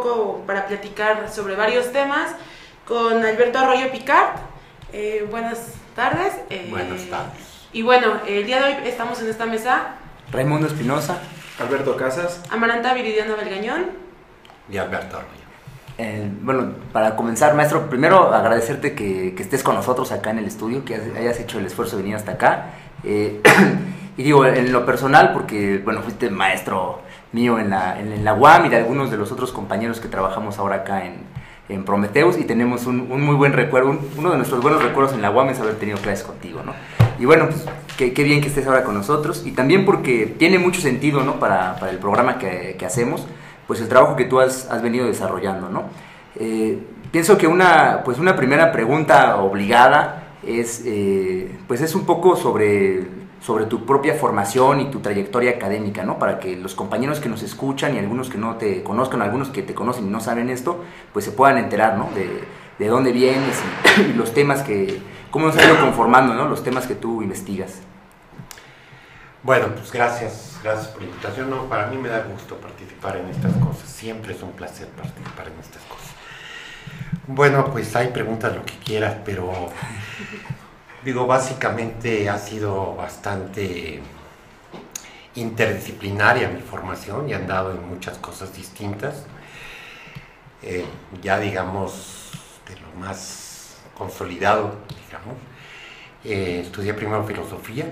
poco para platicar sobre varios temas con Alberto Arroyo Picard. Buenas tardes. Buenas tardes. Y bueno, el día de hoy estamos en esta mesa Raimundo Espinosa, Alberto Casas, Amaranta Viridiana Belgañón Y Alberto Arroyo. Bueno, para comenzar, maestro, primero agradecerte que estés con nosotros acá en el estudio, que hayas hecho el esfuerzo de venir hasta acá. Y digo, en lo personal, porque, bueno, fuiste maestro mío en la UAM y de algunos de los otros compañeros que trabajamos ahora acá en Prometheus, y tenemos un muy buen recuerdo, uno de nuestros buenos recuerdos en la UAM es haber tenido clases contigo, ¿no? Y bueno, pues qué bien que estés ahora con nosotros, y también porque tiene mucho sentido, ¿no? Para el programa que hacemos, pues el trabajo que tú has venido desarrollando, ¿no? Pienso que una primera pregunta obligada es un poco sobre tu propia formación y tu trayectoria académica, ¿no? Para que los compañeros que nos escuchan y algunos que no te conozcan, algunos que te conocen y no saben esto, pues se puedan enterar, ¿no? De dónde vienes y los temas cómo nos ha ido conformando, ¿no? Los temas que tú investigas. Bueno, pues gracias por la invitación. No, para mí me da gusto participar en estas cosas. Siempre es un placer participar en estas cosas. Bueno, pues hay preguntas lo que quieras, pero digo, básicamente ha sido bastante interdisciplinaria mi formación y he andado en muchas cosas distintas. Ya digamos, de lo más consolidado, digamos, estudié primero filosofía.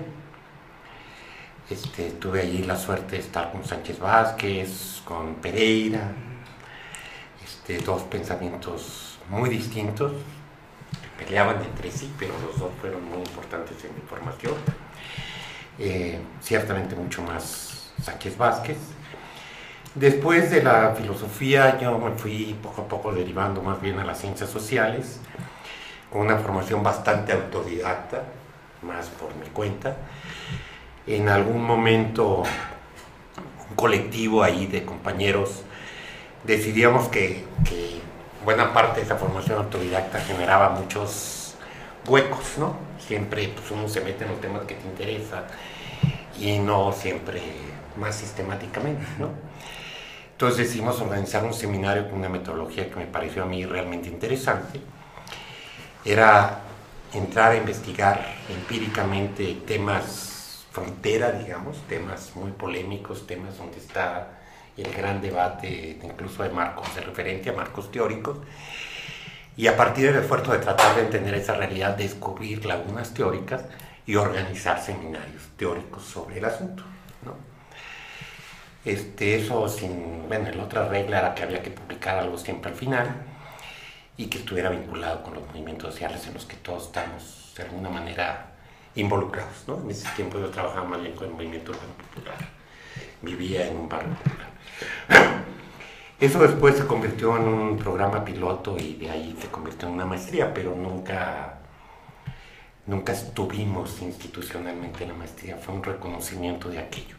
Tuve allí la suerte de estar con Sánchez Vázquez, con Pereira, dos pensamientos muy distintos, que peleaban entre sí, pero los dos fueron muy importantes en mi formación. Ciertamente mucho más Sánchez Vázquez. Después de la filosofía yo me fui poco a poco derivando más bien a las ciencias sociales, con una formación bastante autodidacta, más por mi cuenta. En algún momento un colectivo ahí de compañeros decidíamos que buena parte de esa formación autodidacta generaba muchos huecos, ¿no? Siempre pues, uno se mete en los temas que te interesan y no siempre más sistemáticamente, ¿no? Entonces decidimos organizar un seminario con una metodología que me pareció a mí realmente interesante. Era entrar a investigar empíricamente temas frontera, digamos, temas muy polémicos, temas donde está el gran debate, incluso de marcos, de referencia a marcos teóricos, y a partir del esfuerzo de tratar de entender esa realidad, descubrir lagunas teóricas y organizar seminarios teóricos sobre el asunto, ¿no? Eso la otra regla era que había que publicar algo siempre al final y que estuviera vinculado con los movimientos sociales en los que todos estamos de alguna manera involucrados, ¿no? En ese tiempo yo trabajaba más bien con el movimiento urbano popular, vivía en un barrio popular. Eso después se convirtió en un programa piloto y de ahí se convirtió en una maestría, pero nunca estuvimos institucionalmente en la maestría, fue un reconocimiento de aquello.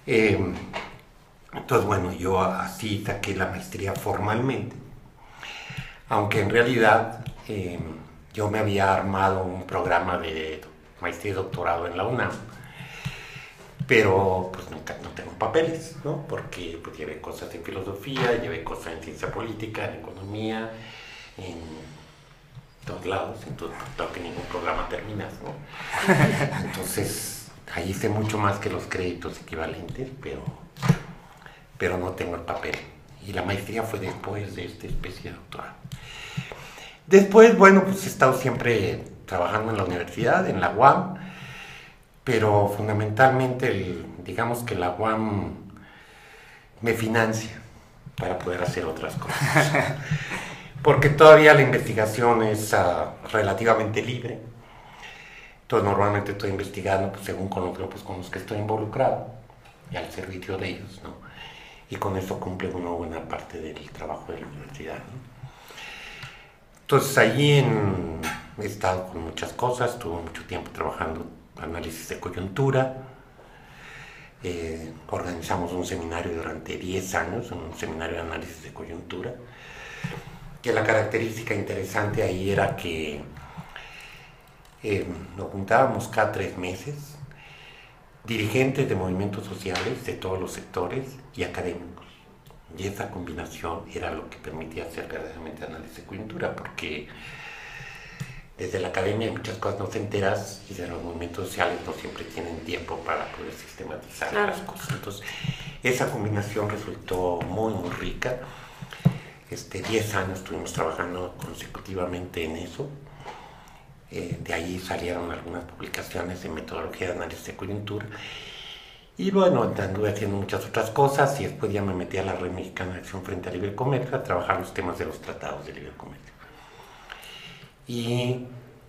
Entonces, bueno, yo así saqué la maestría formalmente, aunque en realidad yo me había armado un programa de maestría y doctorado en la UNAM, pero pues no tengo papeles, ¿no? Porque pues, llevé cosas en filosofía, llevé cosas en ciencia política, en economía, en todos lados, entonces no tengo que ningún programa terminas, ¿no? Entonces, ahí hice mucho más que los créditos equivalentes, pero no tengo el papel. Y la maestría fue después de esta especie de doctorado. Después, bueno, pues he estado siempre trabajando en la universidad, en la UAM, pero fundamentalmente, digamos que la UAM me financia para poder hacer otras cosas. Porque todavía la investigación es relativamente libre. Entonces, normalmente estoy investigando pues, según con los grupos con los que estoy involucrado y al servicio de ellos, ¿no? Y con eso cumple una buena parte del trabajo de la universidad, ¿no? Entonces allí he estado con muchas cosas, tuve mucho tiempo trabajando análisis de coyuntura, organizamos un seminario durante 10 años, un seminario de análisis de coyuntura, que la característica interesante ahí era que nos juntábamos cada 3 meses, dirigentes de movimientos sociales de todos los sectores y académicos, Y esa combinación era lo que permitía hacer verdaderamente análisis de coyuntura, porque desde la academia hay muchas cosas no se enteras y de los movimientos sociales no siempre tienen tiempo para poder sistematizar las cosas. Entonces, esa combinación resultó muy, muy rica. 10 años estuvimos trabajando consecutivamente en eso. De ahí salieron algunas publicaciones de metodología de análisis de coyuntura. Y bueno, anduve haciendo muchas otras cosas y después ya me metí a la Red Mexicana de Acción Frente al Libre Comercio a trabajar los temas de los tratados de libre comercio. Y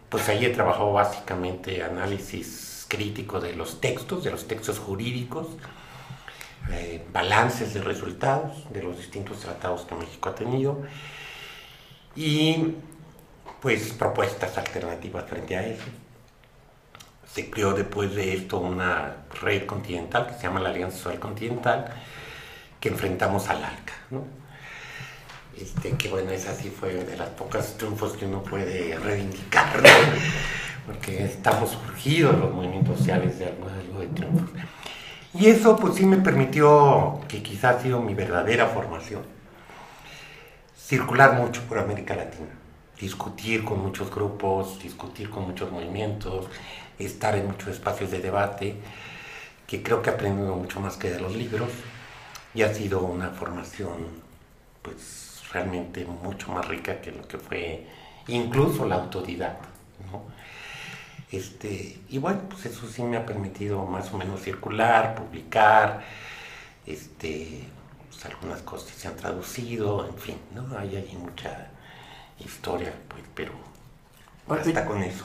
pues ahí he trabajado básicamente análisis crítico de los textos jurídicos, balances de resultados de los distintos tratados que México ha tenido y pues propuestas alternativas frente a eso. Se creó después de esto una red continental que se llama la Alianza Social Continental, que enfrentamos al ALCA, ¿no? Que bueno, esa sí fue de las pocas triunfos que uno puede reivindicar, ¿no? Porque estamos surgidos los movimientos sociales de algo de triunfos. Y eso pues sí me permitió, que quizás ha sido mi verdadera formación, circular mucho por América Latina, discutir con muchos grupos, discutir con muchos movimientos, estar en muchos espacios de debate, que creo que he aprendido mucho más que de los libros, y ha sido una formación pues realmente mucho más rica que lo que fue incluso la autodidacta, ¿no? Y bueno, pues eso sí me ha permitido más o menos circular, publicar, pues algunas cosas se han traducido, en fin, ¿no? Hay mucha historia, pues, pero basta con eso.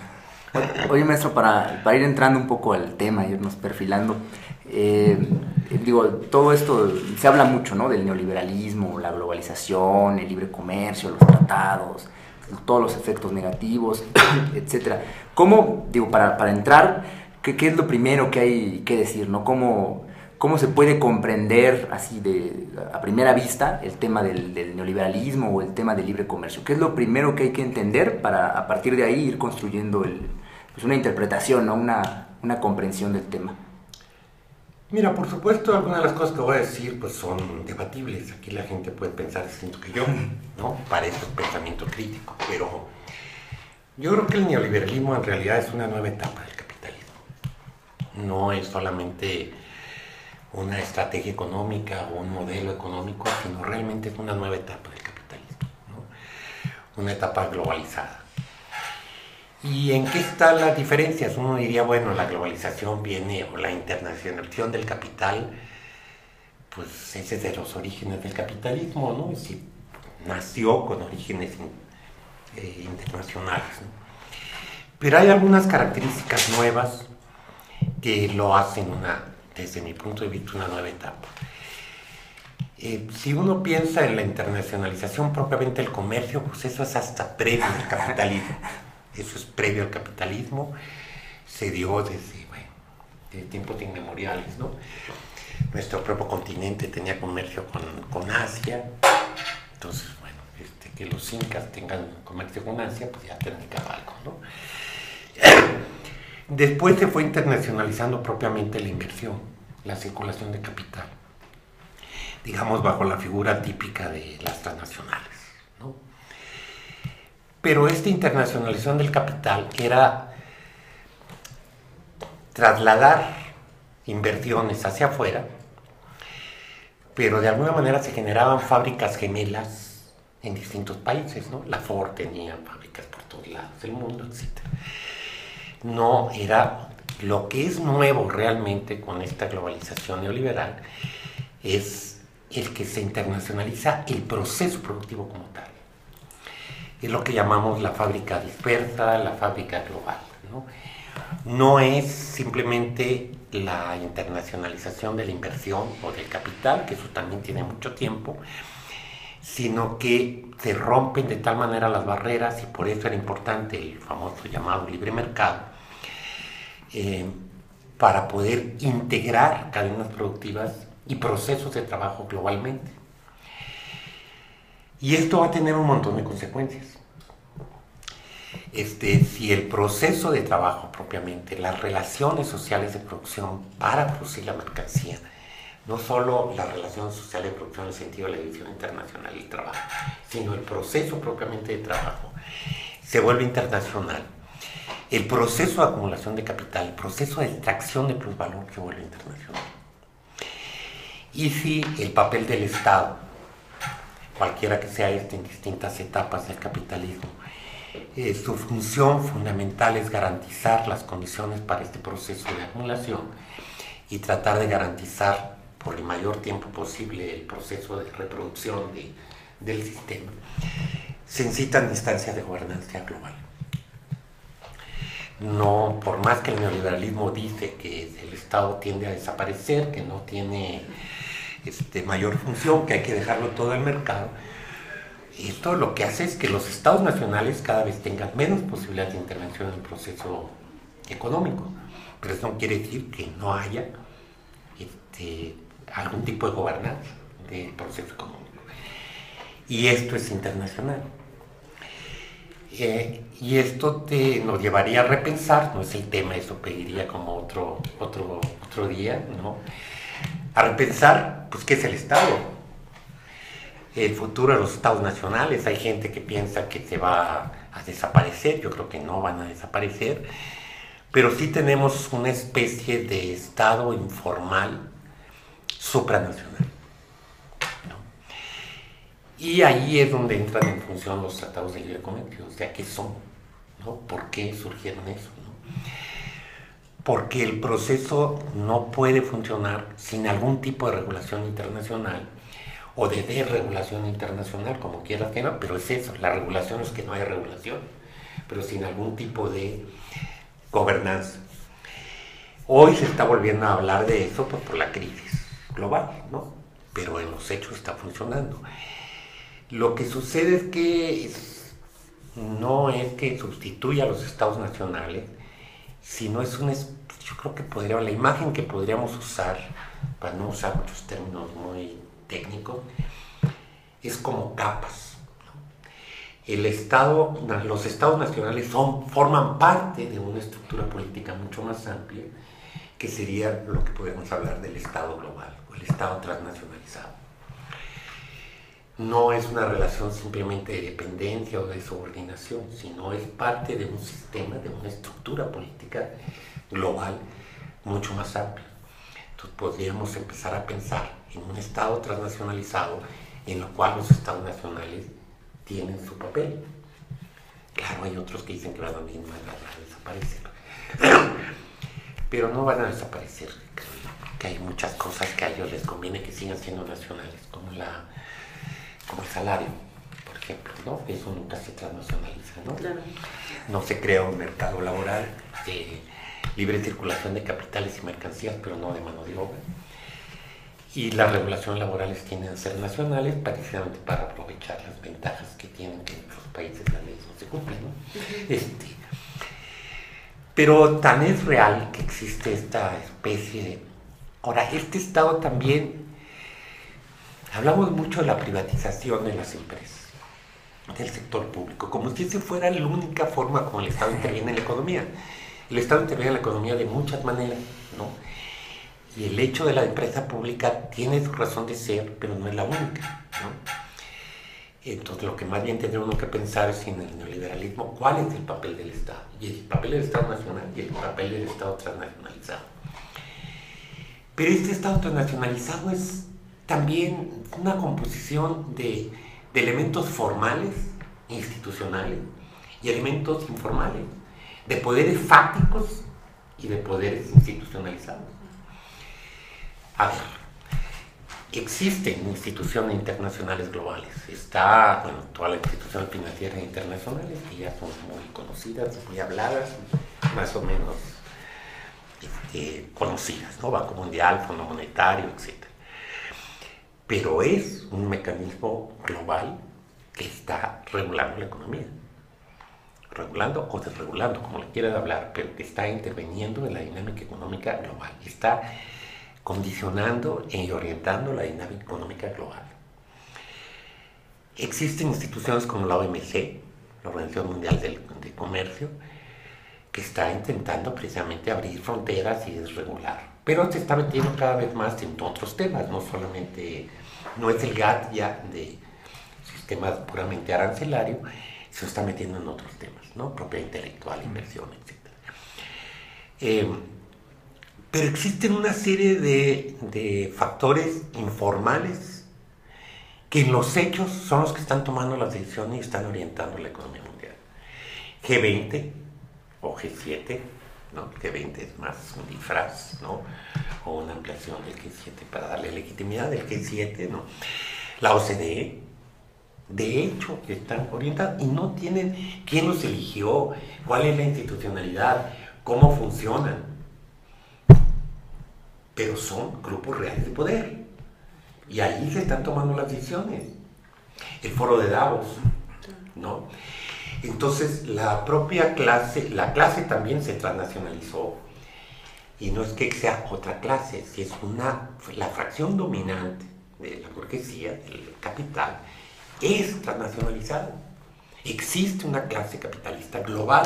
Oye, maestro, para ir entrando un poco al tema, irnos perfilando, todo esto, se habla mucho, ¿no? Del neoliberalismo, la globalización, el libre comercio, los tratados, todos los efectos negativos, etcétera. ¿Cómo, para entrar, qué es lo primero que hay que decir, ¿no? ¿Cómo se puede comprender así a primera vista el tema del neoliberalismo o el tema del libre comercio? ¿Qué es lo primero que hay que entender para a partir de ahí ir construyendo pues una interpretación, ¿no? una comprensión del tema? Mira, por supuesto, algunas de las cosas que voy a decir pues son debatibles. Aquí la gente puede pensar distinto que yo, ¿no? Para eso es pensamiento crítico, pero yo creo que el neoliberalismo en realidad es una nueva etapa del capitalismo. No es solamente una estrategia económica o un modelo económico, sino realmente es una nueva etapa del capitalismo, ¿no? Una etapa globalizada. ¿Y en qué están las diferencias? Uno diría, bueno, la globalización viene, o la internacionalización del capital, pues ese es de los orígenes del capitalismo, ¿no? Es decir, nació con orígenes internacionales, ¿no? Pero hay algunas características nuevas que lo hacen desde mi punto de vista, una nueva etapa. Si uno piensa en la internacionalización propiamente del comercio, pues eso es hasta previo al capitalismo. Eso es previo al capitalismo, se dio desde tiempos inmemoriales, ¿no? Nuestro propio continente tenía comercio con Asia, entonces, bueno, que los incas tengan comercio con Asia, pues ya te indicaba algo, ¿no? Después se fue internacionalizando propiamente la inversión, la circulación de capital, digamos bajo la figura típica de las transnacionales, ¿no? Pero esta internacionalización del capital era trasladar inversiones hacia afuera, pero de alguna manera se generaban fábricas gemelas en distintos países, ¿no? La Ford tenía fábricas por todos lados del mundo, etc. No era lo que es nuevo realmente con esta globalización neoliberal, es el que se internacionaliza el proceso productivo como tal. Es lo que llamamos la fábrica dispersa, la fábrica global, ¿no? No es simplemente la internacionalización de la inversión o del capital, que eso también tiene mucho tiempo, sino que se rompen de tal manera las barreras, y por eso era importante el famoso llamado libre mercado, para poder integrar cadenas productivas y procesos de trabajo globalmente. Y esto va a tener un montón de consecuencias. Si el proceso de trabajo propiamente, las relaciones sociales de producción para producir la mercancía, no solo la relación social de producción en el sentido de la división internacional del trabajo, sino el proceso propiamente de trabajo se vuelve internacional. El proceso de acumulación de capital, el proceso de extracción de plusvalor se vuelve internacional. Y si el papel del Estado, cualquiera que sea este en distintas etapas del capitalismo, su función fundamental es garantizar las condiciones para este proceso de acumulación y tratar de garantizar por el mayor tiempo posible el proceso de reproducción del sistema, se necesitan instancias de gobernanza global. No, por más que el neoliberalismo dice que el Estado tiende a desaparecer, que no tiene mayor función, que hay que dejarlo todo al mercado, esto lo que hace es que los Estados nacionales cada vez tengan menos posibilidades de intervención en el proceso económico, pero eso no quiere decir que no haya algún tipo de gobernanza del proceso económico. Y esto es internacional. Y esto nos llevaría a repensar, no es el tema, eso pediría como otro día, ¿no? A repensar, pues, ¿qué es el Estado? El futuro de los Estados nacionales. Hay gente que piensa que se va a desaparecer, yo creo que no van a desaparecer, pero sí tenemos una especie de Estado informal supranacional, ¿no? Y ahí es donde entran en función los tratados de libre comercio, o sea, ¿qué son? ¿No? ¿Por qué surgieron eso? ¿No? Porque el proceso no puede funcionar sin algún tipo de regulación internacional o de desregulación internacional, como quieras que no, pero es eso, la regulación es que no hay regulación, pero sin algún tipo de gobernanza. Hoy se está volviendo a hablar de eso, pues, por la crisis global, ¿no? Pero en los hechos está funcionando. Lo que sucede es que no es que sustituya a los estados nacionales, sino yo creo que la imagen que podríamos usar, para no usar muchos términos muy técnicos, es como capas, ¿no? Los estados nacionales forman parte de una estructura política mucho más amplia, que sería lo que podemos hablar del Estado global o el Estado transnacionalizado. No es una relación simplemente de dependencia o de subordinación, sino es parte de un sistema, de una estructura política global mucho más amplia. Entonces podríamos empezar a pensar en un Estado transnacionalizado en lo cual los Estados nacionales tienen su papel. Claro, hay otros que dicen que van a desaparecer, pero no van a desaparecer. Creo que hay muchas cosas que a ellos les conviene que sigan siendo nacionales, como el salario, por ejemplo, ¿no? Eso nunca se transnacionaliza, ¿no? Claro. No se crea un mercado laboral de libre circulación de capitales y mercancías, pero no de mano de obra. Y las regulaciones laborales tienden a ser nacionales precisamente para aprovechar las ventajas que tienen, que en otros países las leyes no se cumplen, ¿no? Pero tan es real que existe esta especie de... Ahora, este Estado también... Hablamos mucho de la privatización de las empresas, del sector público, como si esa fuera la única forma como el Estado interviene en la economía. El Estado interviene en la economía de muchas maneras, ¿no? Y el hecho de la empresa pública tiene su razón de ser, pero no es la única, ¿no? Entonces, lo que más bien tendría uno que pensar es en el neoliberalismo, ¿cuál es el papel del Estado? Y el papel del Estado nacional y el papel del Estado transnacionalizado. Pero este Estado transnacionalizado es también una composición de elementos formales, institucionales, y elementos informales, de poderes fácticos y de poderes institucionalizados. A ver, existen instituciones internacionales globales. Está, bueno, todas las instituciones financieras internacionales, que ya son muy conocidas, muy habladas, más o menos conocidas, ¿no? Banco Mundial, Fondo Monetario, etc. Pero es un mecanismo global que está regulando la economía. Regulando o desregulando, como le quieran hablar, pero que está interviniendo en la dinámica económica global. Está condicionando y orientando la dinámica económica global. Existen instituciones como la OMC, la Organización Mundial de Comercio, que está intentando precisamente abrir fronteras y desregular, pero se está metiendo cada vez más en otros temas, no solamente, no es el GATT ya de sistemas puramente arancelario, se está metiendo en otros temas, ¿no? Propiedad intelectual, inversión, etc. Pero existen una serie de factores informales que en los hechos son los que están tomando las decisiones y están orientando la economía mundial. G20 o G7, ¿no? G20 es más un disfraz, ¿no? O una ampliación del G7 para darle legitimidad del G7, ¿no? La OCDE, de hecho, están orientados y no tienen quién los eligió, cuál es la institucionalidad, cómo funcionan, pero son grupos reales de poder y ahí se están tomando las decisiones. El foro de Davos, ¿no? Entonces la propia clase, la clase también se transnacionalizó y no es que sea otra clase, si es la fracción dominante de la burguesía, del capital, es transnacionalizado. Existe una clase capitalista global,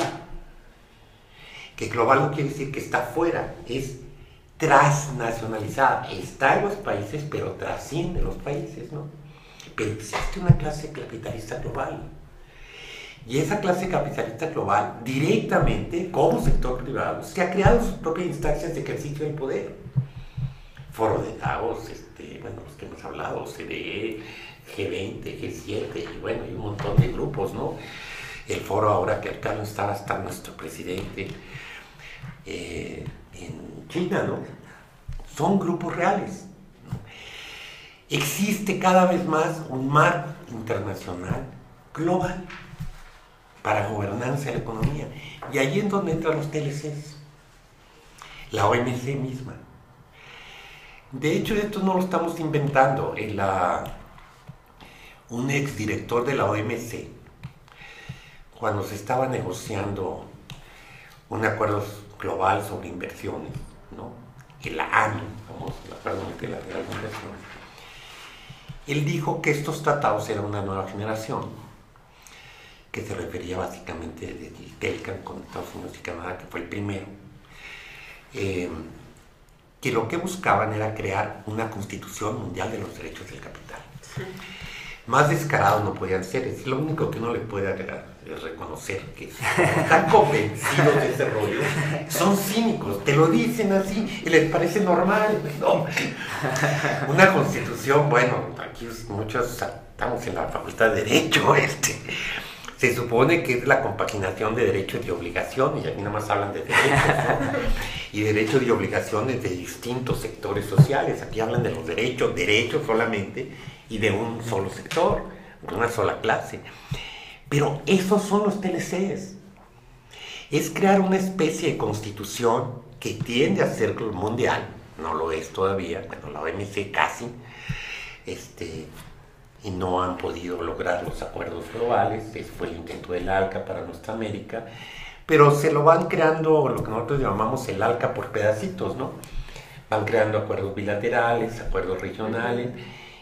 que global no quiere decir que está fuera, es transnacionalizada, está en los países pero trasciende los países, ¿no? Pero existe una clase capitalista global. Y esa clase capitalista global, directamente, como sector privado, se ha creado sus propias instancias de ejercicio del poder. Foro de Davos, bueno, los que hemos hablado, OCDE, G20, G7, y bueno, hay un montón de grupos, ¿no? El foro ahora que acá no está nuestro presidente en China, ¿no? Son grupos reales, ¿no? Existe cada vez más un marco internacional global para gobernanza de la economía. Y ahí es donde entran los TLCs, la OMC misma. De hecho, esto no lo estamos inventando. Un exdirector de la OMC, cuando se estaba negociando un acuerdo global sobre inversiones, ¿no? El AMI, famoso, el Acuerdo Multilateral de Inversiones, él dijo que estos tratados eran una nueva generación, que se refería básicamente del TELCAN con Estados Unidos y Canadá, que fue el primero, que lo que buscaban era crear una constitución mundial de los derechos del capital. Sí. Más descarados no podían ser, es lo único que uno le puede agregar, es reconocer que están convencidos de ese rollo, son cínicos, te lo dicen así y les parece normal, ¿no? Una constitución, bueno, aquí muchos estamos en la facultad de Derecho, se supone que es la compaginación de derechos y obligaciones, y aquí nada más hablan de derechos, ¿no? Y derechos y obligaciones de distintos sectores sociales, aquí hablan de los derechos solamente, y de un solo sector, de una sola clase. Pero esos son los TLCs. Es crear una especie de constitución que tiende a ser mundial, no lo es todavía, bueno, la OMC casi, y no han podido lograr los acuerdos globales. Ese fue el intento del ALCA para nuestra América, pero se lo van creando lo que nosotros llamamos el ALCA por pedacitos, ¿no? Van creando acuerdos bilaterales, acuerdos regionales,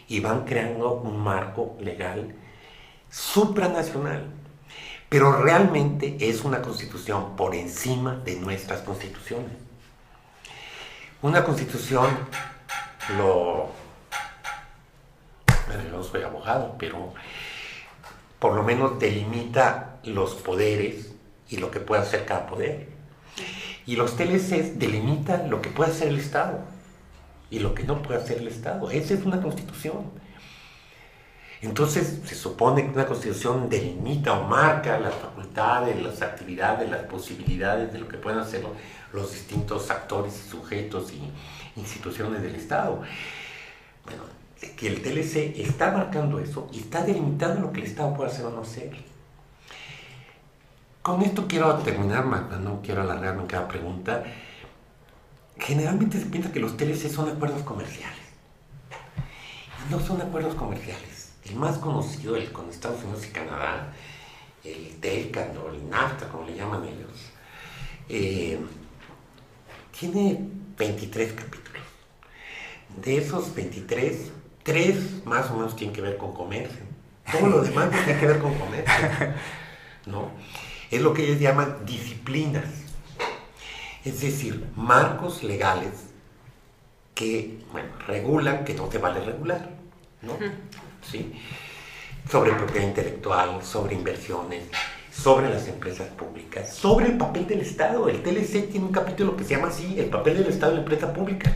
y van creando un marco legal supranacional, pero realmente es una constitución por encima de nuestras constituciones. Una constitución, yo no soy abogado, pero por lo menos delimita los poderes y lo que puede hacer cada poder. Y los TLCs delimitan lo que puede hacer el Estado y lo que no puede hacer el Estado. Esa es una constitución. Entonces se supone que una constitución delimita o marca las facultades, las actividades, las posibilidades de lo que pueden hacer los distintos actores y sujetos y instituciones del Estado. Bueno, que el TLC está marcando eso y está delimitando lo que el Estado puede hacer o no hacer. Con esto quiero terminar, no quiero alargarme en cada pregunta. Generalmente se piensa que los TLC son acuerdos comerciales. No son acuerdos comerciales. El más conocido, el con Estados Unidos y Canadá, el TELCAN o el NAFTA, como le llaman ellos, tiene 23 capítulos. De esos 23, 3 más o menos tienen que ver con comercio. Todo lo demás no tiene que ver con comercio, ¿no? Es lo que ellos llaman disciplinas. Es decir, marcos legales que, bueno, regulan que no te vale regular, ¿no? ¿Sí? Sobre propiedad intelectual, sobre inversiones, sobre las empresas públicas, sobre el papel del Estado. El TLC tiene un capítulo que se llama así, el papel del Estado en la empresa pública.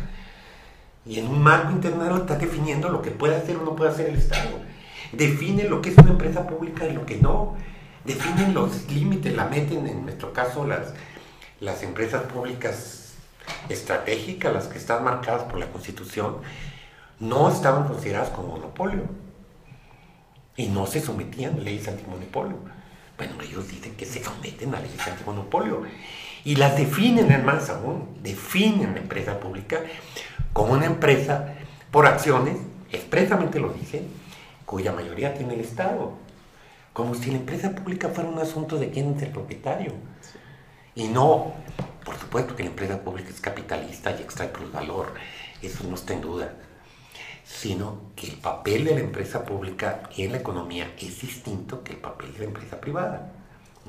Y en un marco internacional está definiendo lo que puede hacer o no puede hacer el Estado. Define lo que es una empresa pública y lo que no. Definen los límites, la meten, en nuestro caso, las empresas públicas estratégicas, las que están marcadas por la Constitución, no estaban consideradas como monopolio. Y no se sometían a leyes antimonopolio. Bueno, ellos dicen que se someten a leyes antimonopolio. Y las definen, en más aún, definen la empresa pública como una empresa por acciones, expresamente lo dicen, cuya mayoría tiene el Estado. Como si la empresa pública fuera un asunto de quién es el propietario. Y no, por supuesto que la empresa pública es capitalista y extrae plusvalor, eso no está en duda. Sino que el papel de la empresa pública en la economía es distinto que el papel de la empresa privada,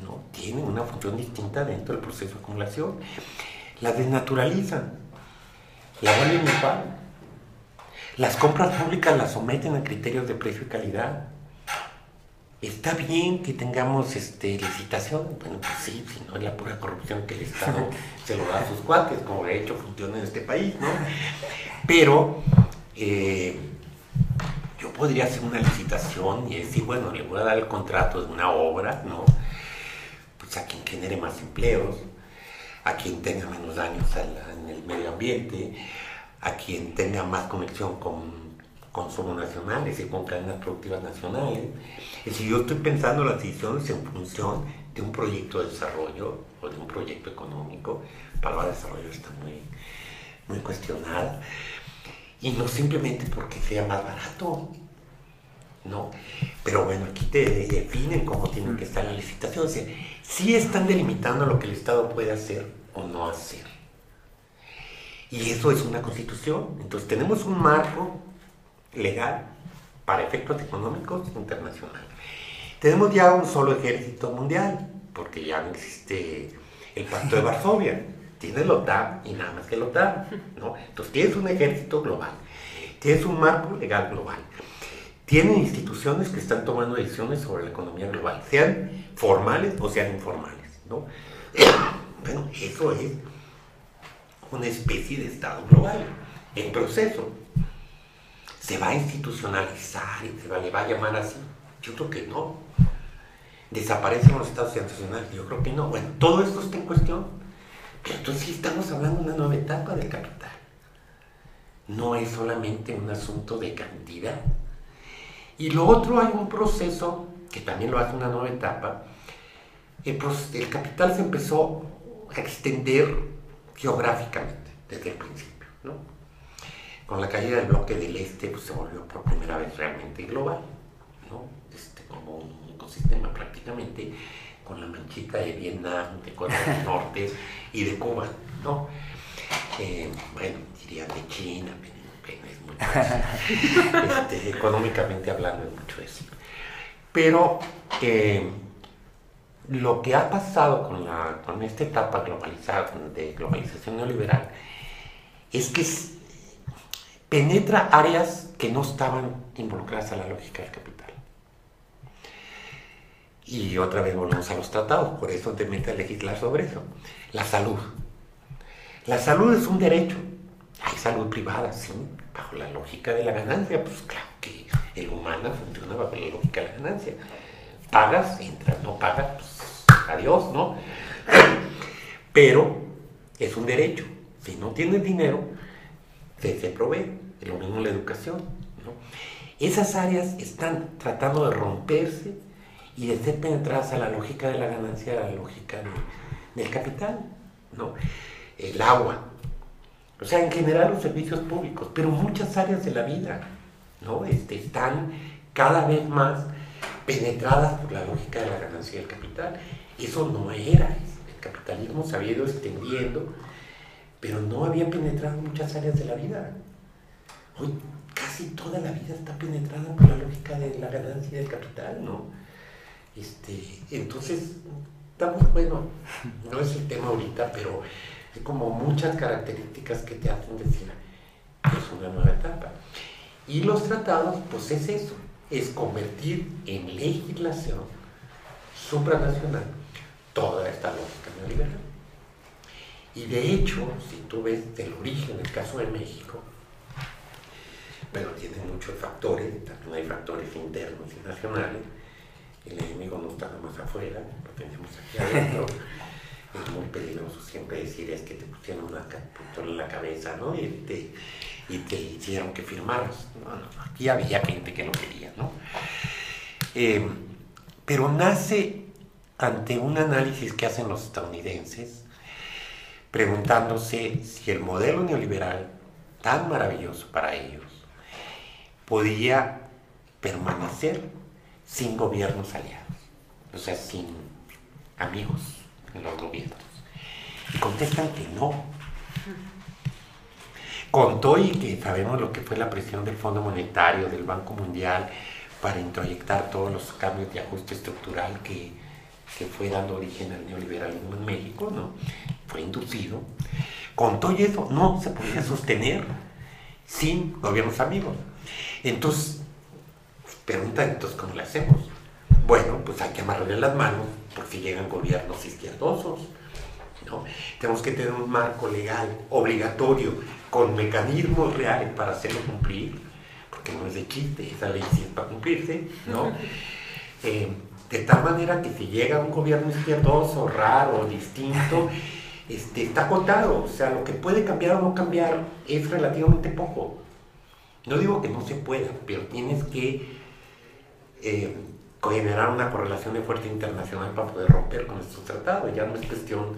¿no? Tienen una función distinta dentro del proceso de acumulación. Las desnaturalizan, la vuelven igual. Las compras públicas las someten a criterios de precio y calidad. Está bien que tengamos licitación, bueno, pues sí, si no es la pura corrupción que el Estado se lo da a sus cuates, como de hecho funciona en este país, ¿no? Pero yo podría hacer una licitación y decir, bueno, le voy a dar el contrato de una obra, ¿no? Pues a quien genere más empleos, a quien tenga menos daños en el medio ambiente, a quien tenga más conexión con consumo nacional, es decir, con cadenas productivas nacionales. Es decir, yo estoy pensando las decisiones en función de un proyecto de desarrollo o de un proyecto económico. La palabra desarrollo está muy cuestionada. Y no simplemente porque sea más barato, ¿no? Pero bueno, aquí te definen cómo tienen que estar las licitaciones. O sea, sí están delimitando lo que el Estado puede hacer o no hacer. Y eso es una constitución. Entonces tenemos un marco legal para efectos económicos internacional. Tenemos ya un solo ejército mundial, porque ya no existe el Pacto de Varsovia. Tienes la OTAN y nada más que la OTAN, ¿no? Entonces tienes un ejército global, tienes un marco legal global, tienes instituciones que están tomando decisiones sobre la economía global, sean formales o sean informales, ¿no? Bueno, eso es una especie de Estado global en proceso. ¿Se va a institucionalizar y le va a llamar así? Yo creo que no. ¿Desaparecen los estados institucionales? Yo creo que no. Bueno, todo esto está en cuestión. Pero entonces sí estamos hablando de una nueva etapa del capital. No es solamente un asunto de cantidad. Y lo otro, hay un proceso que también lo hace una nueva etapa. El capital se empezó a extender geográficamente desde el principio, ¿no? Con la caída del bloque del Este, pues se volvió por primera vez realmente global, ¿no? Como un ecosistema prácticamente, con la manchita de Vietnam, de Corea del Norte y de Cuba, ¿no? Bueno, dirían de China, pero es muy fácil. Económicamente hablando es mucho eso. Pero lo que ha pasado con esta etapa globalizada, de globalización neoliberal, es que penetra áreas que no estaban involucradas a la lógica del capital. Y otra vez volvemos a los tratados, por eso te metes a legislar sobre eso. La salud. La salud es un derecho. Hay salud privada, sí, bajo la lógica de la ganancia. Pues claro que el humano funciona bajo la lógica de la ganancia. Pagas, entras, no pagas, pues adiós, ¿no? Pero es un derecho. Si no tienes dinero, se provee. Es lo mismo la educación, ¿no? Esas áreas están tratando de romperse y de ser penetradas a la lógica de la ganancia, a la lógica del capital, ¿no? El agua, o sea, en general los servicios públicos, pero muchas áreas de la vida, ¿no? Están cada vez más penetradas por la lógica de la ganancia y del capital. Eso no era, el capitalismo se había ido extendiendo, pero no había penetrado en muchas áreas de la vida. Hoy casi toda la vida está penetrada por la lógica de la ganancia y del capital, ¿no? Entonces, estamos, bueno, no es el tema ahorita, pero hay como muchas características que te hacen decir, es una nueva etapa. Y los tratados, pues es eso, es convertir en legislación supranacional toda esta lógica neoliberal. Y de hecho, si tú ves del origen, el caso de México, pero tiene muchos factores, también hay factores internos y nacionales. El enemigo no está nada más afuera, lo tenemos aquí adentro. Es muy peligroso siempre decir es que te pusieron una pistola en la cabeza, ¿no? Y te hicieron que firmaras. No, aquí había gente que lo quería, ¿no? Pero nace ante un análisis que hacen los estadounidenses, preguntándose si el modelo neoliberal, tan maravilloso para ellos, podía permanecer sin gobiernos aliados, o sea, sin amigos en los gobiernos. Y contestan que no. Con todo y que sabemos lo que fue la presión del Fondo Monetario, del Banco Mundial, para introyectar todos los cambios de ajuste estructural que fue dando origen al neoliberalismo en México, ¿no? Fue inducido. Con todo y eso no se podía sostener sin gobiernos amigos. Entonces, preguntan, entonces, ¿cómo le hacemos? Bueno, pues hay que amarrarle las manos por si llegan gobiernos izquierdosos, ¿no? Tenemos que tener un marco legal obligatorio con mecanismos reales para hacerlo cumplir, porque no es de chiste, esa ley sí es para cumplirse, ¿no? De tal manera que si llega un gobierno izquierdoso, raro, distinto, está acotado, o sea, lo que puede cambiar o no cambiar es relativamente poco. No digo que no se pueda, pero tienes que generar una correlación de fuerza internacional para poder romper con estos tratados. Ya no es cuestión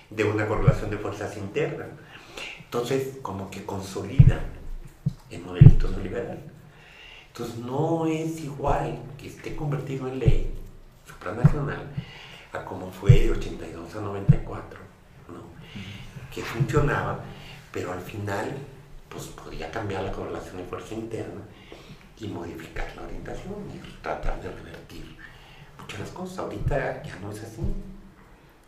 de una correlación de fuerzas internas. Entonces, como que consolida el modelito neoliberal. Entonces, no es igual que esté convertido en ley supranacional a como fue de 82 a 94, ¿no? Que funcionaba, pero al final pues podía cambiar la correlación de fuerza interna y modificar la orientación y tratar de revertir muchas cosas. Ahorita ya no es así.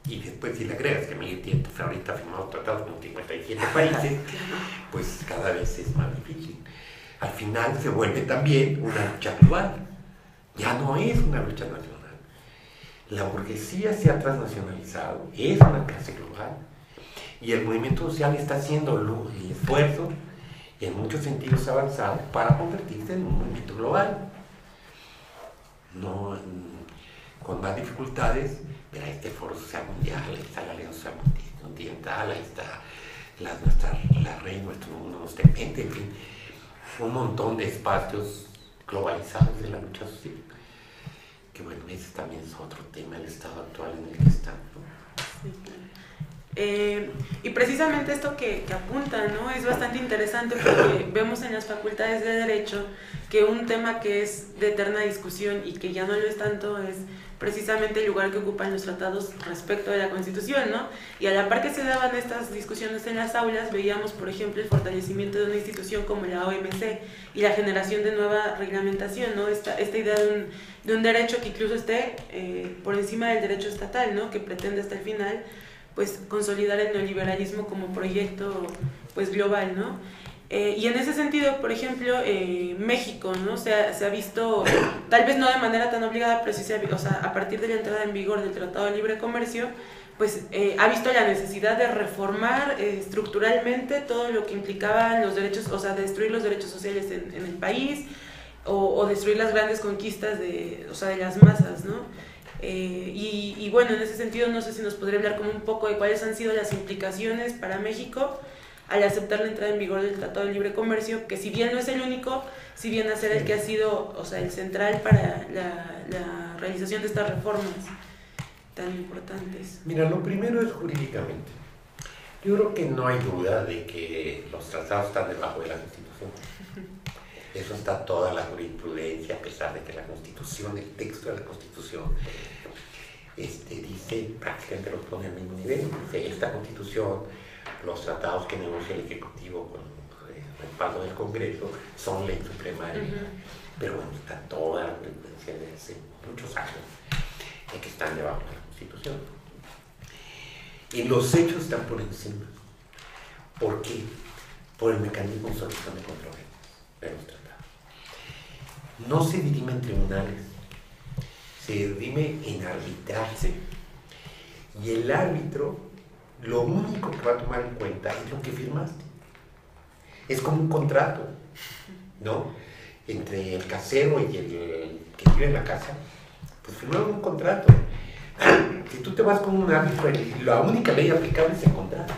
Y después si le agregas que Miguel Tiempo ahorita ha firmado tratados con 57 países, pues cada vez es más difícil. Al final se vuelve también una lucha global. Ya no es una lucha nacional. La burguesía se ha transnacionalizado, es una clase global. Y el movimiento social está haciendo el esfuerzo, en muchos sentidos avanzado, para convertirse en un movimiento global. No, con más dificultades, pero este Foro Social Mundial, ahí está la Alianza Continental, ahí está la Red, nuestro mundo nos depende, en fin, un montón de espacios globalizados de la lucha social. Que bueno, ese también es otro tema, el estado actual en el que están, ¿no? Sí, claro. Y precisamente esto que apunta, ¿no? Es bastante interesante porque vemos en las facultades de Derecho que un tema que es de eterna discusión y que ya no lo es tanto es precisamente el lugar que ocupan los tratados respecto de la Constitución, ¿no? Y a la par que se daban estas discusiones en las aulas, veíamos, por ejemplo, el fortalecimiento de una institución como la OMC y la generación de nueva reglamentación, ¿no? Esta idea de un derecho que incluso esté por encima del derecho estatal, ¿no? Que pretende hasta el final pues consolidar el neoliberalismo como proyecto pues global, ¿no? Y en ese sentido, por ejemplo, México, ¿no? Se ha visto, tal vez no de manera tan obligada, pero sí o sea, a partir de la entrada en vigor del Tratado de Libre Comercio, pues ha visto la necesidad de reformar estructuralmente todo lo que implicaban los derechos, o sea, destruir los derechos sociales en el país, o destruir las grandes conquistas de las masas, ¿no? Y bueno, en ese sentido no sé si nos podría hablar como un poco de cuáles han sido las implicaciones para México al aceptar la entrada en vigor del Tratado de Libre Comercio, que si bien no es el único, si bien a ser el que ha sido, o sea, el central para la realización de estas reformas tan importantes. Mira, lo primero es jurídicamente. Yo creo que no hay duda de que los tratados están debajo de la Constitución. Eso está toda la jurisprudencia, a pesar de que la Constitución, el texto de la Constitución, dice, prácticamente los pone al mismo nivel. Dice, esta Constitución, los tratados que negocia el Ejecutivo con el respaldo del Congreso, son ley suprema de vida. Pero bueno, está toda la jurisprudencia de hace muchos años de que están debajo de la Constitución. Y los hechos están por encima. ¿Por qué? por el mecanismo de solución de controversias de los tratados. No se dirime en tribunales, se dirime en arbitraje. Y el árbitro, lo único que va a tomar en cuenta es lo que firmaste. Es como un contrato, ¿no? Entre el casero y el que vive en la casa, pues firmaron un contrato. Si tú te vas con un árbitro, la única ley aplicable es el contrato.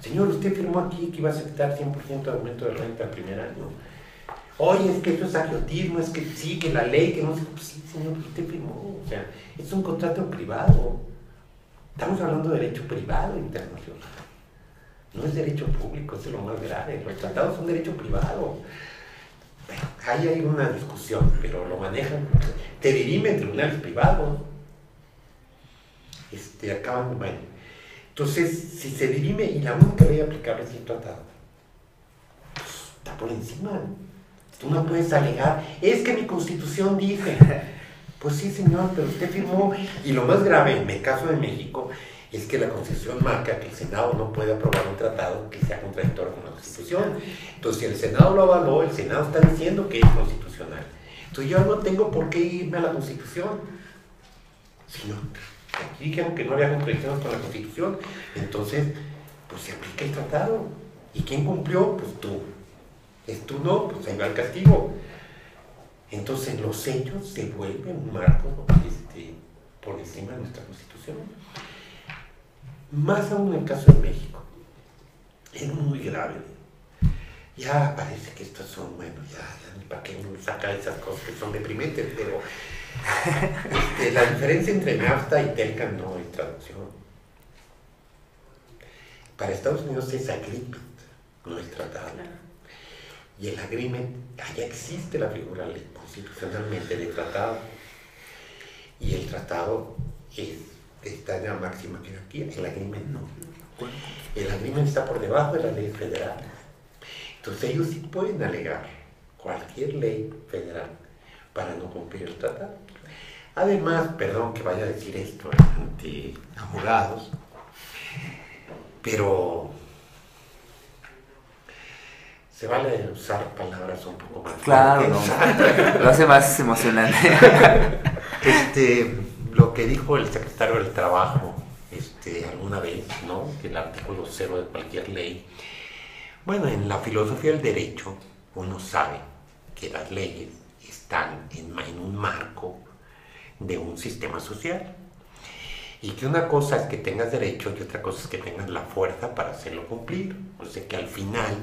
Señor, usted firmó aquí que iba a aceptar 100% de aumento de renta al primer año. Oye, es que eso es agiotismo, es que sí, que la ley, que no sé. Pues sí, señor, usted firmó. O sea, es un contrato privado. Estamos hablando de derecho privado internacional. No es derecho público, eso es lo más grave. Los tratados son derecho privado. Bueno, ahí hay una discusión, pero lo manejan. Te dirime en tribunales privados. Acaban, bueno. Entonces, si se dirime y la única ley aplicable es el tratado, pues está por encima. Tú no puedes alegar, es que mi constitución dice. Pues sí, señor, pero usted firmó. Y lo más grave, en el caso de México, es que la Constitución marca que el Senado no puede aprobar un tratado que sea contradictorio con la Constitución. Entonces, si el Senado lo avaló, el Senado está diciendo que es constitucional. Entonces, yo no tengo por qué irme a la Constitución. Sino, aquí dijeron que no había contradicciones con la Constitución. Entonces, pues se aplica el tratado. ¿Y quién cumplió? Pues tú. Tú no, pues ahí va el castigo. Entonces, los hechos se vuelven un marco por encima de nuestra Constitución. Más aún en el caso de México, es muy grave. Ya parece que estos son, bueno, ya ni para qué uno saca esas cosas que son deprimentes, pero la diferencia entre NAFTA y TELCA no es traducción. Para Estados Unidos es agreement, no es tratado. Y el agreement, allá existe la figura constitucionalmente de tratado. Y el tratado está en la máxima jerarquía, el agreement no. El agreement está por debajo de las leyes federales. Entonces ellos sí pueden alegar cualquier ley federal para no cumplir el tratado. Además, perdón que vaya a decir esto ante abogados, pero se vale usar palabras un poco más. Claro, no, lo hace más emocionante. Lo que dijo el secretario del Trabajo alguna vez, ¿no? Que el artículo 0 de cualquier ley. Bueno, en la filosofía del derecho uno sabe que las leyes están en un marco de un sistema social. Y que una cosa es que tengas derecho y otra cosa es que tengas la fuerza para hacerlo cumplir. O sea que al final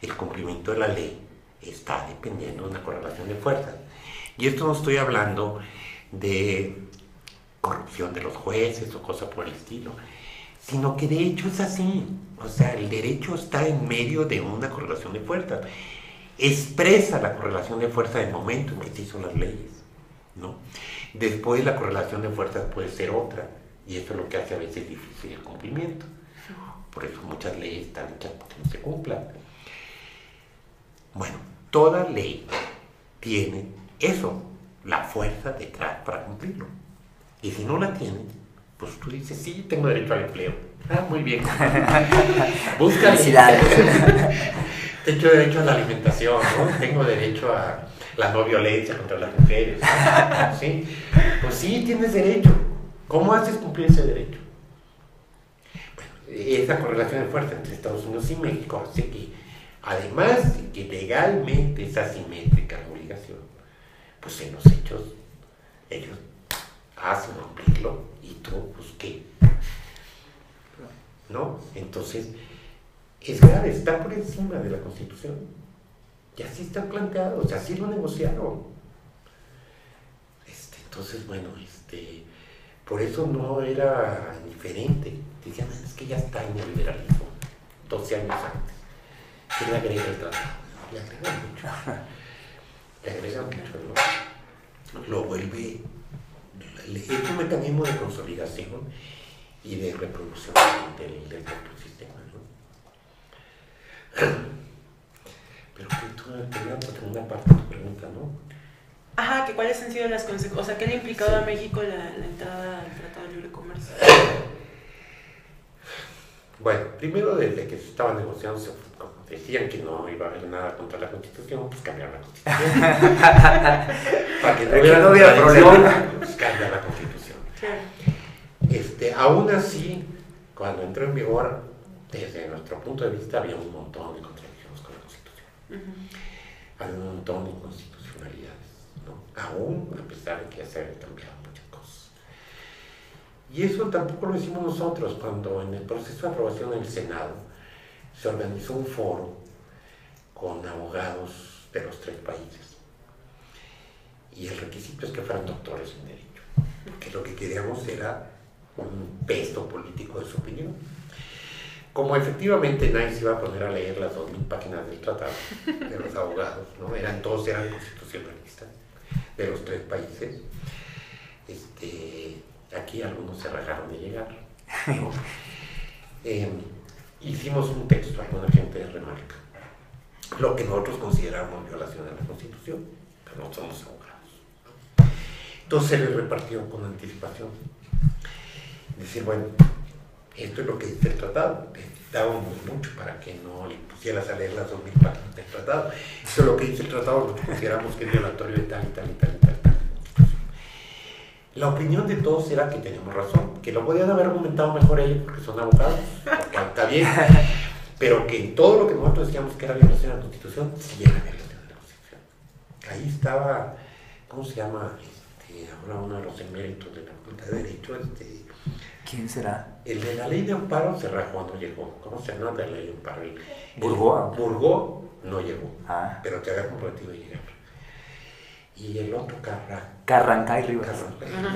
el cumplimiento de la ley está dependiendo de una correlación de fuerzas. Y esto no estoy hablando de corrupción de los jueces o cosas por el estilo, sino que de hecho es así. O sea, el derecho está en medio de una correlación de fuerzas. Expresa la correlación de fuerzas en el momento en que se hizo las leyes, ¿no? Después la correlación de fuerzas puede ser otra, y eso es lo que hace a veces difícil el cumplimiento. Por eso muchas leyes están hechas porque no se cumplan. Bueno, toda ley tiene eso, la fuerza detrás para cumplirlo. Y si no la tiene, pues tú dices, sí, tengo derecho al empleo. Ah, muy bien. Búscale. Tengo derecho a la alimentación, ¿no? Tengo derecho a la no violencia contra las mujeres, ¿no? ¿Sí? Pues sí, tienes derecho. ¿Cómo haces cumplir ese derecho? Bueno, esa correlación de fuerza entre Estados Unidos y México hace que, además de que legalmente es asimétrica la obligación, pues en los hechos ellos hacen cumplirlo y tú, pues ¿qué? ¿No? Entonces, es grave, está por encima de la Constitución. Y así está planteado, o sea, así lo negociaron. Entonces, bueno, por eso no era diferente. Decían, es que ya está en el liberalismo, 12 años antes. ¿Qué le agrega el tratado? Le agrega mucho. Le agrega mucho, ¿no? Lo vuelve. Es un mecanismo de consolidación y de reproducción del propio sistema, ¿no? Pero que tú tenías la segunda parte de tu pregunta, ¿no? Ajá, que cuáles han sido las consecuencias, o sea, ¿qué le ha implicado a México la entrada al Tratado de Libre Comercio? Bueno, primero desde que se estaba negociando se decían que no iba a haber nada contra la Constitución, pues cambiaron la Constitución. Para que no hubiera problema, pues cambian la Constitución. Aún así, cuando entró en vigor, desde nuestro punto de vista había un montón de contradicciones con la Constitución. Había un montón de inconstitucionalidades, ¿no? Aún a pesar de que se habían cambiado muchas cosas. Y eso tampoco lo hicimos nosotros. Cuando en el proceso de aprobación en el Senado se organizó un foro con abogados de los 3 países. Y el requisito es que fueran doctores en Derecho, porque lo que queríamos era un peso político de su opinión. Como efectivamente nadie se iba a poner a leer las 2000 páginas del tratado de los abogados, ¿no? Todos eran constitucionalistas de los 3 países. Aquí algunos se rajaron de llegar, ¿no? Hicimos un texto, alguna gente remarca, lo que nosotros consideramos violación a la Constitución, pero no somos abogados, ¿no? Entonces se les repartió con anticipación. Decir, bueno, esto es lo que dice el tratado. Necesitábamos mucho para que no le pusieras a leer las 2000 páginas del tratado. Esto es lo que dice el tratado, lo que consideramos que es violatorio de tal y tal y tal y tal. La opinión de todos era que teníamos razón, que lo podían haber argumentado mejor ellos porque son abogados, lo cual está bien, pero que en todo lo que nosotros decíamos que era violación a la Constitución, sí era violación a la Constitución. Ahí estaba, ¿cómo se llama? Ahora uno de los eméritos de la Facultad de Derecho, ¿quién será? El de la ley de amparo se rajó, no llegó. ¿Cómo se llama de la ley de amparo? Burgó. Burgó no llegó, pero te había comprometido a llegar. Y el otro Carrancay Rivas.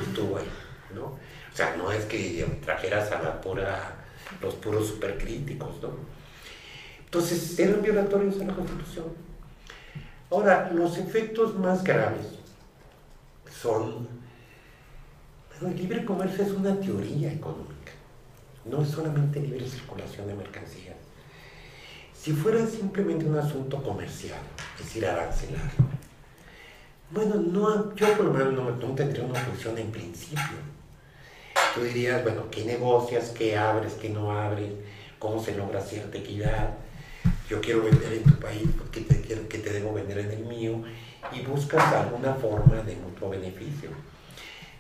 Estuvo ahí, ¿no? O sea, no es que trajeras a los puros supercríticos, ¿no? Entonces, eran violatorios a la Constitución. Ahora, los efectos más graves son... Bueno, el libre comercio es una teoría económica, no es solamente libre circulación de mercancías. Si fuera simplemente un asunto comercial, es decir, arancelario, bueno, yo por lo menos no tendría una función en principio. Tú dirías, bueno, ¿qué negocias, qué abres, qué no abres, cómo se logra cierta equidad? Yo quiero vender en tu país porque que te debo vender en el mío, y buscas alguna forma de mutuo beneficio.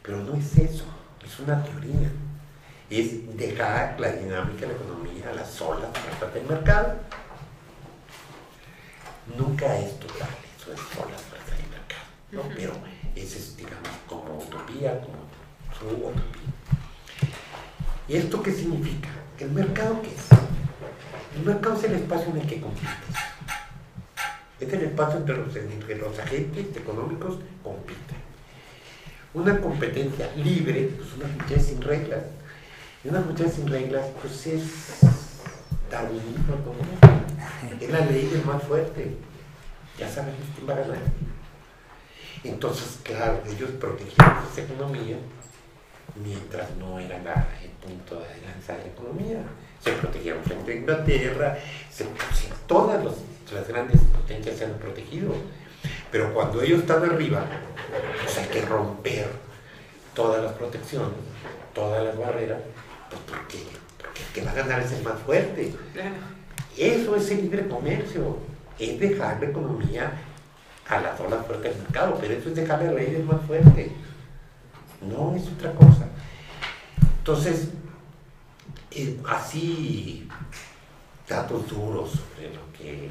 Pero no es eso, es una teoría. Es dejar la dinámica de la economía a las solas fuerzas del mercado. Nunca es total, eso es solas fuerzas del mercado, ¿no? Pero ese es, digamos, como utopía, como su utopía. ¿Y esto qué significa? ¿El mercado qué es? El mercado es el espacio en el que compites. Es el espacio entre los agentes económicos compiten. Una competencia libre, pues una competencia sin reglas. Y una competencia sin reglas, pues es darwinismo económico. Es la ley del más fuerte. Ya sabemos quién va a ganar. Entonces, claro, ellos protegieron esa economía mientras no era el punto de lanza de la economía. Se protegieron frente a Inglaterra, todas las grandes potencias se han protegido. Pero cuando ellos están arriba, pues hay que romper todas las protecciones, todas las barreras, pues porque el que va a ganar es el más fuerte. Eso es el libre comercio, es dejar la economía a las olas fuertes del mercado, pero eso es dejar la ley del más fuerte, no es otra cosa. Entonces, así, datos duros sobre lo que,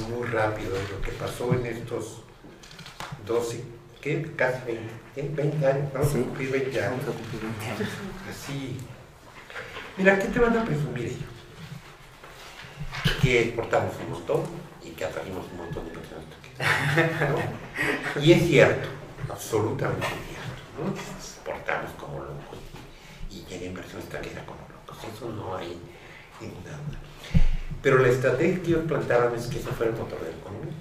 muy rápido, lo que pasó en estos 12, ¿qué? Casi 20 años, vamos a cumplir 20 años. Así. Mira, ¿qué te van a presumir ellos? Que exportamos un montón y que atraímos un montón de personas, ¿no? Y es cierto, absolutamente cierto, ¿no? Exportamos como locos y llega inversión extranjera como locos, eso no hay ninguna duda. Pero la estrategia que ellos plantaban es que eso fuera el motor de la economía,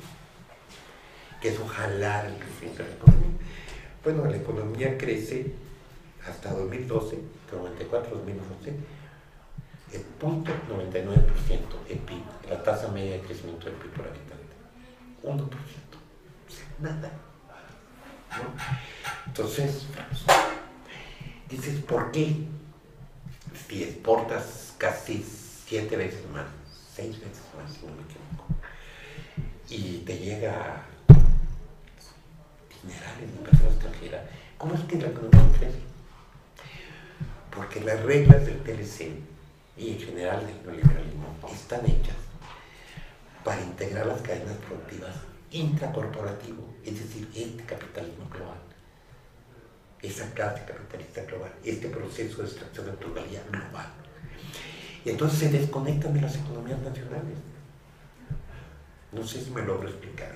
que eso jalara el crecimiento de la economía. Bueno, la economía crece hasta 2012, 94-2012, el 0.99% del PIB, la tasa media de crecimiento del PIB por habitante, 1%, o sea, nada, ¿no? Entonces, dices, ¿por qué? Si exportas casi 7 veces más, 6 veces más, si no me equivoco. Y te llega dinerales de inversión extranjera. ¿Cómo es que la economía no crece? Porque las reglas del TLC y en general del neoliberalismo están hechas para integrar las cadenas productivas intracorporativo, es decir, este capitalismo global, esa clase capitalista global, este proceso de extracción de pluralidad global. Y entonces se desconectan de las economías nacionales. No sé si me logro explicar.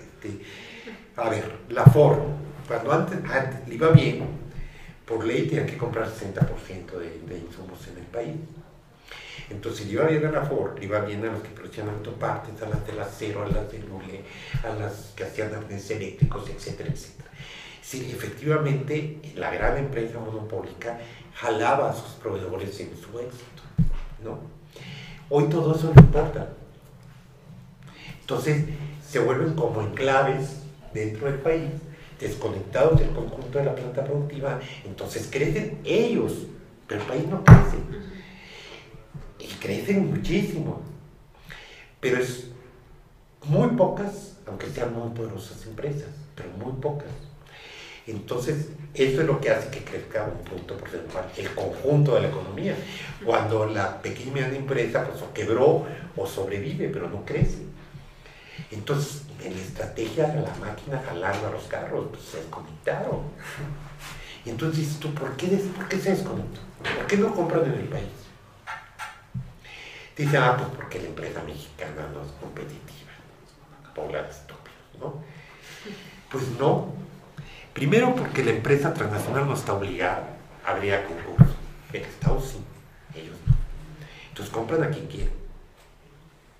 A ver, la Ford, cuando antes le iba bien, por ley tenía que comprar 60% de insumos en el país. Entonces le iba bien a la Ford, le iba bien a los que producían autopartes, a las del acero, a las del hule, a las que hacían arneses eléctricos, etcétera, etcétera. Sí, efectivamente, la gran empresa monopólica jalaba a sus proveedores en su éxito, ¿no? Hoy todo eso no importa. Entonces se vuelven como enclaves dentro del país, desconectados del conjunto de la planta productiva. Entonces crecen ellos, pero el país no crece. Y crecen muchísimo. Pero es muy pocas, aunque sean muy poderosas empresas, pero muy pocas. Entonces, eso es lo que hace que crezca un punto porcentual, el conjunto de la economía. Cuando la pequeña y mediana empresa pues o quebró o sobrevive, pero no crece. Entonces, en la estrategia de la máquina jalando a los carros, pues se desconectaron. Y entonces dices tú, ¿por qué se desconectó? ¿Por qué no compran en el país? Dicen, pues porque la empresa mexicana no es competitiva. Poblados estúpidos, ¿no? Pues no. Primero porque la empresa transnacional no está obligada, habría concurso. El Estado sí, ellos no. Entonces compran a quien quieren.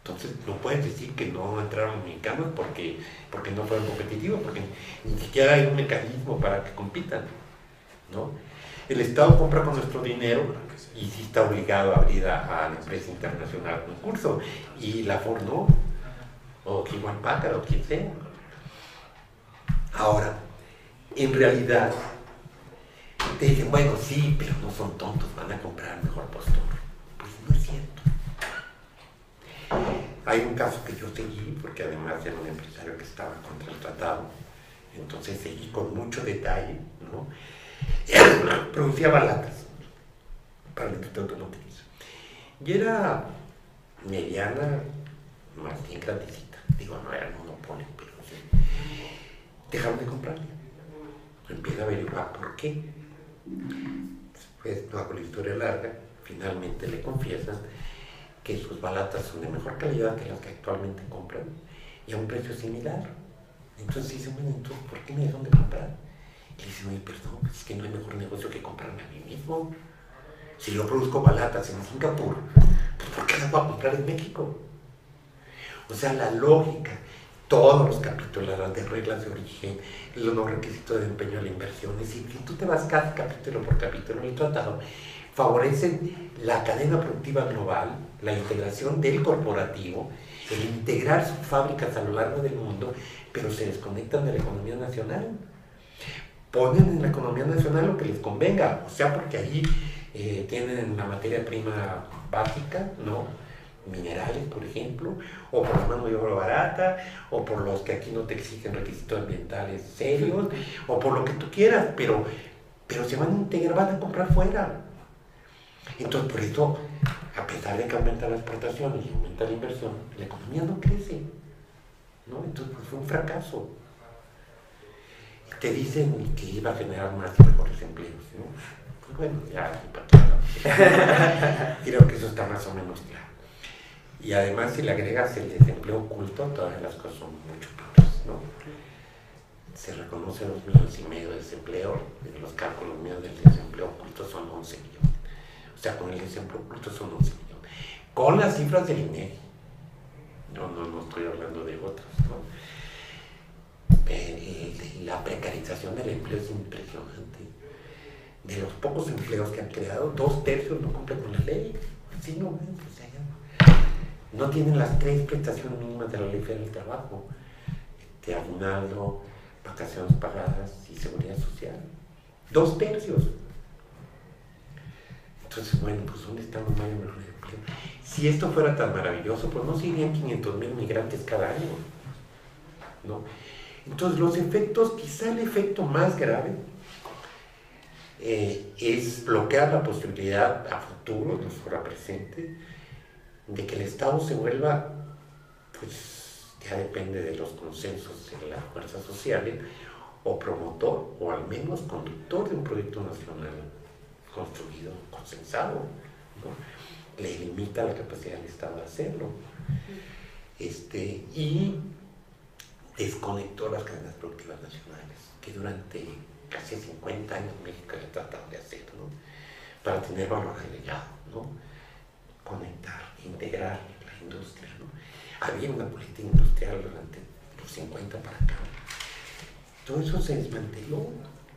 Entonces no puedes decir que no entraron mexicanos porque no fueron competitivos, porque ni siquiera hay un mecanismo para que compitan, ¿no? El Estado compra con nuestro dinero y sí está obligado a abrir a la empresa internacional concurso, y la Ford no, o Hewlett Packard, o quien sea. Ahora, en realidad, te dicen, bueno, sí, pero no son tontos, van a comprar mejor postor. Pues no es cierto. Hay un caso que yo seguí, porque además era un empresario que estaba contra el tratado, entonces seguí con mucho detalle, ¿no? Producía balatas para la industria automotriz. Y era mediana, más bien grandecita. Digo, no era monopolio, pero sí. Dejaron de comprarle. Empieza a averiguar por qué. Después, no, con la historia larga, finalmente le confiesan que sus balatas son de mejor calidad que las que actualmente compran y a un precio similar. Entonces dicen, bueno, entonces, ¿por qué me dejan de comprar? Y le dicen, oye, perdón, es que no hay mejor negocio que comprarme a mí mismo. Si yo produzco balatas en Singapur, pues ¿por qué las voy a comprar en México? O sea, la lógica, todos los capítulos, las de reglas de origen, los requisitos de empeño a la inversión, es decir, si tú te vas casi capítulo por capítulo en el tratado, favorecen la cadena productiva global, la integración del corporativo, el integrar sus fábricas a lo largo del mundo, pero se desconectan de la economía nacional. Ponen en la economía nacional lo que les convenga, o sea, porque ahí tienen la materia prima básica, ¿no? Minerales, por ejemplo, o por la mano de obra barata, o por los que aquí no te exigen requisitos ambientales serios, o por lo que tú quieras, pero se van a integrar, van a comprar fuera. Entonces, por eso, a pesar de que aumenta la exportación y aumenta la inversión, la economía no crece, ¿no? Entonces, pues, fue un fracaso. Te dicen que iba a generar más y mejores empleos, ¿no? Pues bueno, ya, creo que eso está más o menos claro. Y además, si le agregas el desempleo oculto, todas las cosas son mucho peores, ¿no? Se reconocen 2,5 millones de desempleo, en los cálculos míos del desempleo oculto son 11 millones. O sea, con el desempleo oculto son 11 millones. Con las cifras del INEGI. No estoy hablando de otras, ¿no? La precarización del empleo es impresionante. De los pocos empleos que han creado, 2/3 no cumplen con la ley. Así no, o sea, no tienen las 3 prestaciones mínimas de la ley federal del trabajo. Aguinaldo, vacaciones pagadas y seguridad social. 2/3. Entonces, bueno, pues ¿dónde está un mayor empleo? si esto fuera tan maravilloso, pues no se irían 500,000 migrantes cada año, ¿no? Entonces los efectos, quizá el efecto más grave es bloquear la posibilidad a futuro, no solo a presente, de que el Estado se vuelva, pues ya depende de los consensos de las fuerzas sociales, o promotor, o al menos conductor de un proyecto nacional construido, consensado, ¿no? Le limita la capacidad del Estado de hacerlo. Y desconectó las cadenas productivas nacionales, que durante casi 50 años México ha tratado de hacer, ¿no? Para tener valor agregado, ¿no? Conectar, integrar la industria, ¿no? Había una política industrial durante los 50 para acá. Todo eso se desmanteló,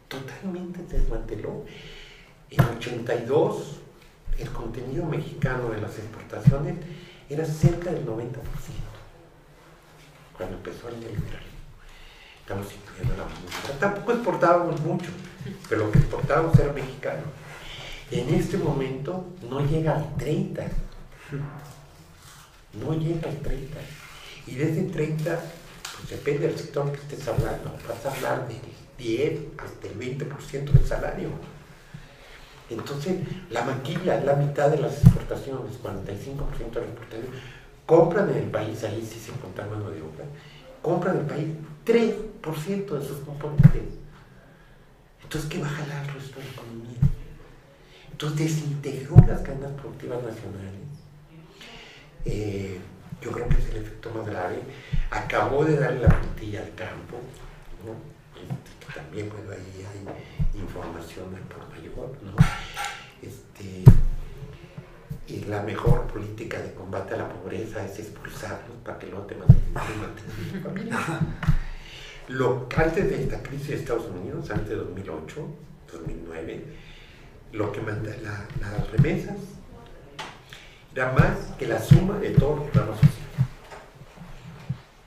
totalmente se desmanteló. En 82, el contenido mexicano de las exportaciones era cerca del 90%, cuando empezó el neoliberalismo. Estamos incluyendo la música. Tampoco exportábamos mucho, pero lo que exportábamos era mexicano. En este momento no llega al 30. No llega al 30. Y de ese 30, pues depende del sector que estés hablando. Vas a hablar del 10 hasta el 20% del salario. Entonces, la maquila es la mitad de las exportaciones, 45% de las exportaciones. Compran en el país, ahí sí se cuenta mano de obra, compran en el país 3% de sus componentes. Entonces, ¿qué va a jalar el resto de la economía? Entonces, desintegró las cadenas productivas nacionales. Yo creo que es el efecto más grave. Acabó de darle la puntilla al campo, ¿no? Que también, bueno, ahí hay información por mayor, ¿no? Y la mejor política de combate a la pobreza es expulsarlos para que luego te mantengan tu familia. Antes de esta crisis de Estados Unidos, antes de 2008, 2009, lo que manda las remesas era más que la suma de todos los programas sociales.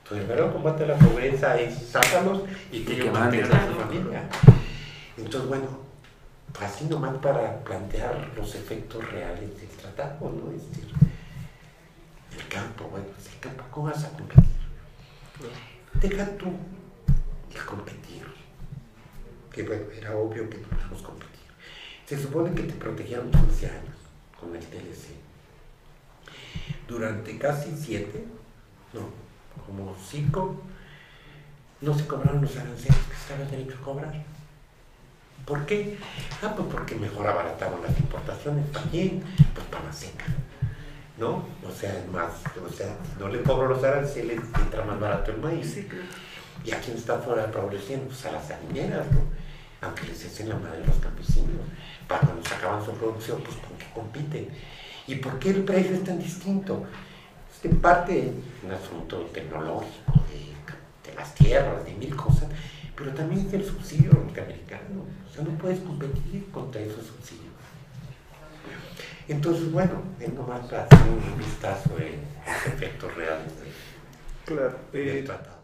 Entonces, el verdadero combate a la pobreza es sácalos y que ellos mantengan a su familia. Entonces, bueno, así nomás para plantear los efectos reales del tratado, ¿no? Es decir, el campo, bueno, el campo, ¿cómo vas a competir? Deja tú el competir, que bueno, era obvio que no podíamos competir. Se supone que te protegían 15 años con el TLC. Durante casi 7, no, como 5, no se cobraron los aranceles que estaban derecho a cobrar. ¿Por qué? Pues porque mejor abarataron las importaciones. ¿Para quién? Pues para la seca, ¿no? O sea, si no le cobro los aranceles, entra más barato el maíz. Sí, claro. ¿Y a quién está favoreciendo? Pues a las harineras, ¿no? Aunque les echen la madre a los campesinos. Para cuando sacaban su producción, pues con qué compiten. ¿Y por qué el precio es tan distinto? Es en parte un asunto tecnológico, de las tierras, de mil cosas, pero también es del subsidio norteamericano. O sea, no puedes competir contra esos subsidios. Entonces, bueno, es nomás para hacer un vistazo de los efectos reales del tratado.